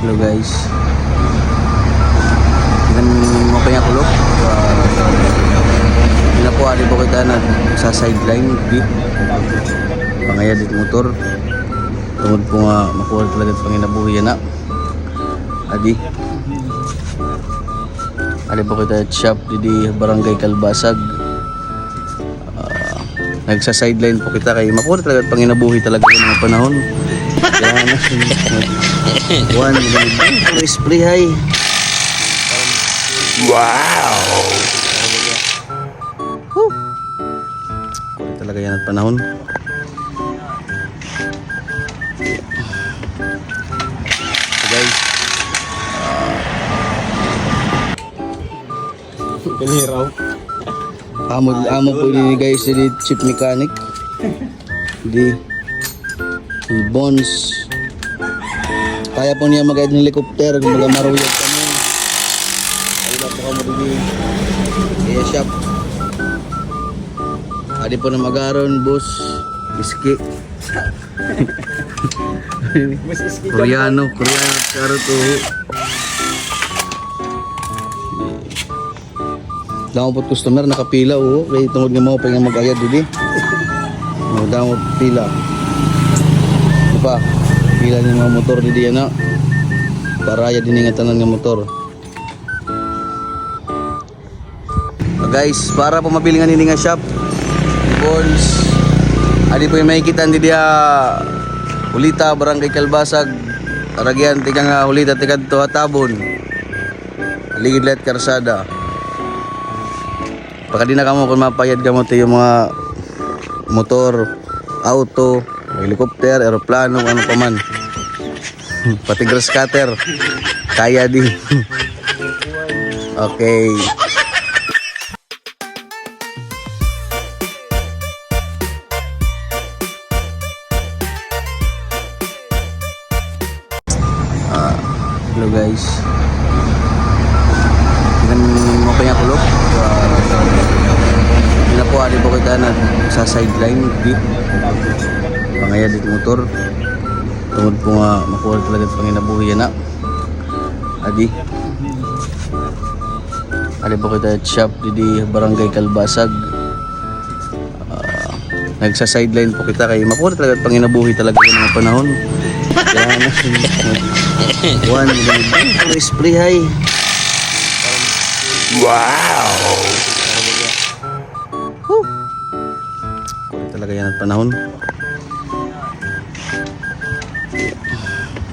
Hello guys. Dengan mo kaya kulok. Pinakuha di po kita na sa sideline di pangaya dit motor. Tungod po nga makuha talaga sa panginabuhi na. Adi po kita at shop di Barangay Kalbasag. Nagsa sideline po kita kay makuha talaga at panginabuhi talaga ng mga panahon. Kaya one spray high. Wow! Kulit talaga yan at panahon. So guys, Piniraw. amo po ini guys di chip mechanic di Bones. Kaya po niya mag-guide ng helicopter kung baga maruyag kami. Kaya po kamo di kaya shop. Adi po na mag-aron boss biski. Koreano karo to. Damo po customer nakapila o kay tungod nga mo pa nga mag-ayad didi. Damo pila. Pa pila ni mga motor didi na. Para ya din nga tanan nga motor. Guys, para po mabili nga nini nga shop. Bones. Adi po yung makikita didi Hulita Barangay Kalbasag. Aragyan tika nga Hulita tika to Hatabon. Ligid let karsada. Baka di na kamo kung mapayad ka mo ito yung mga motor, auto, helicopter, aeroplano, ano pa man. Pati grass cutter. Kaya di. Okay. Hello guys. Dengan mo kaya kulok. Pinakuha di po kita na sa sideline di pangaya dit motor. Tungod po nga makuha talaga sa panginabuhi na. Adi po kita at shop di Barangay Kalbasag. Nagsa sideline po kita kay makuha talaga at panginabuhi talaga ng mga panahon. Kaya one spray high. Wow! Kulit talaga yan at panahon.